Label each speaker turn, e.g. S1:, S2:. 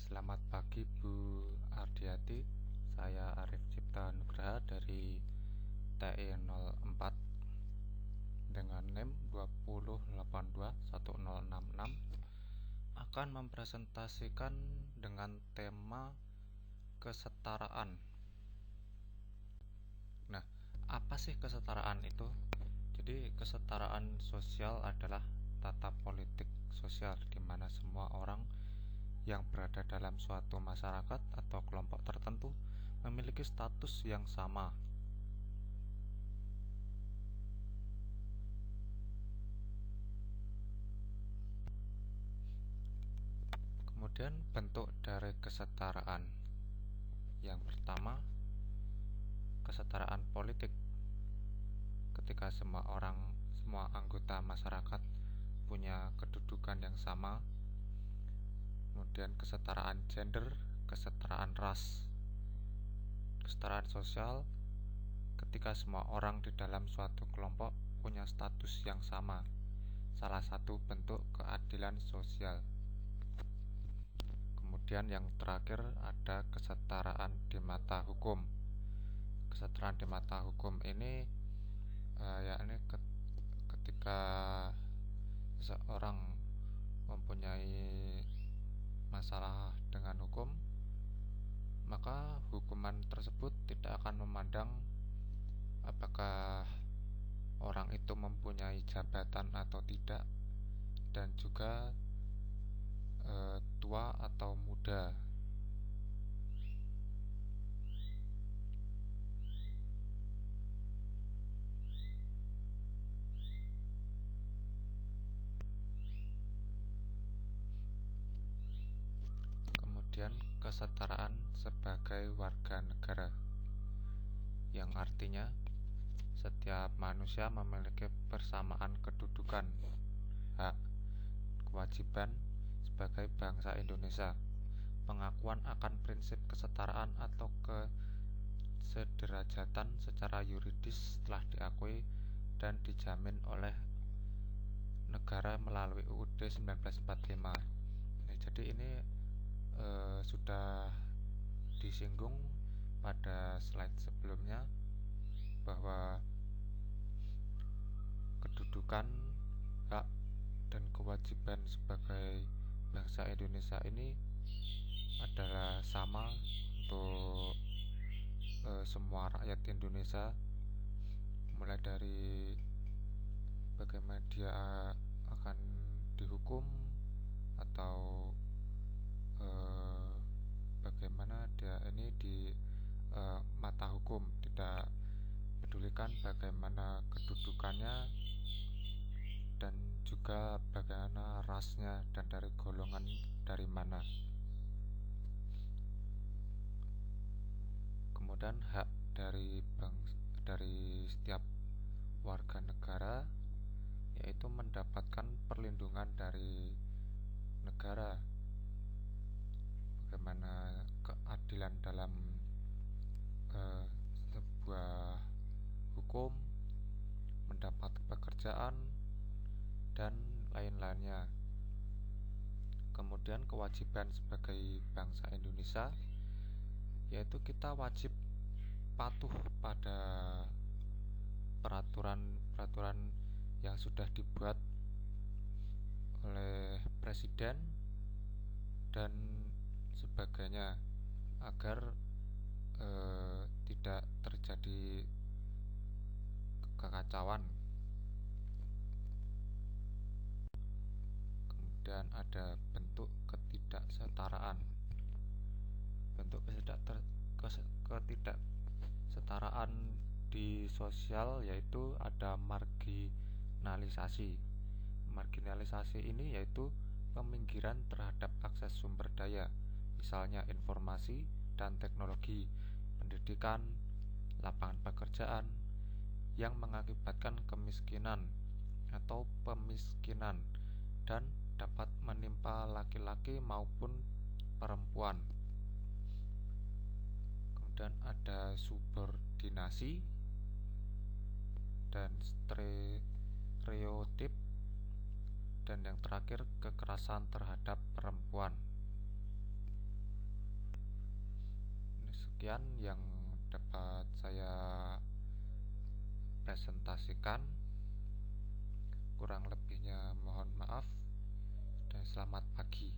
S1: Selamat pagi Bu Ardiati. Saya Arif Cipta Nugraha dari TE 04 dengan NIM 20821066 akan mempresentasikan dengan tema kesetaraan. Nah, apa sih kesetaraan itu? Jadi kesetaraan sosial adalah tata politik sosial di mana semua orang yang berada dalam suatu masyarakat atau kelompok tertentu memiliki status yang sama. Kemudian bentuk dari kesetaraan. Yang pertama, kesetaraan politik. Ketika semua anggota masyarakat punya kedudukan yang sama. Kemudian kesetaraan gender, kesetaraan ras, kesetaraan sosial, ketika semua orang di dalam suatu kelompok punya status yang sama, salah satu bentuk keadilan sosial. Kemudian yang terakhir ada kesetaraan di mata hukum. Kesetaraan di mata hukum ini yakni ketika seseorang mempunyai masalah dengan hukum, maka hukuman tersebut tidak akan memandang apakah orang itu mempunyai jabatan atau tidak, dan juga tua atau muda. Kemudian kesetaraan sebagai warga negara, yang artinya setiap manusia memiliki persamaan kedudukan, hak, kewajiban sebagai bangsa Indonesia. Pengakuan akan prinsip kesetaraan atau kesederajatan secara yuridis telah diakui dan dijamin oleh negara melalui UUD 1945. Jadi ini sudah disinggung pada slide sebelumnya bahwa kedudukan, hak, dan kewajiban sebagai bangsa Indonesia ini adalah sama untuk semua rakyat Indonesia, mulai dari bagaimana dia akan dihukum atau bagaimana dia ini di mata hukum, tidak pedulikan bagaimana kedudukannya dan juga bagaimana rasnya dan dari golongan dari mana. Kemudian hak dari setiap warga negara yaitu mendapatkan perlindungan dari negara, bagaimana keadilan dalam sebuah hukum, mendapat pekerjaan, dan lain-lainnya. Kemudian kewajiban sebagai bangsa Indonesia yaitu kita wajib patuh pada peraturan-peraturan yang sudah dibuat oleh presiden dan sebagainya agar tidak terjadi kekacauan. Kemudian ada bentuk ketidaksetaraan. Bentuk ketidaksetaraan di sosial yaitu ada marginalisasi. Marginalisasi ini yaitu peminggiran terhadap akses sumber daya, misalnya informasi dan teknologi, pendidikan, lapangan pekerjaan, yang mengakibatkan kemiskinan atau pemiskinan dan dapat menimpa laki-laki maupun perempuan. Kemudian ada subordinasi dan stereotip, dan yang terakhir kekerasan terhadap perempuan. sekian yang dapat saya presentasikan. Kurang lebihnya mohon maaf dan selamat pagi.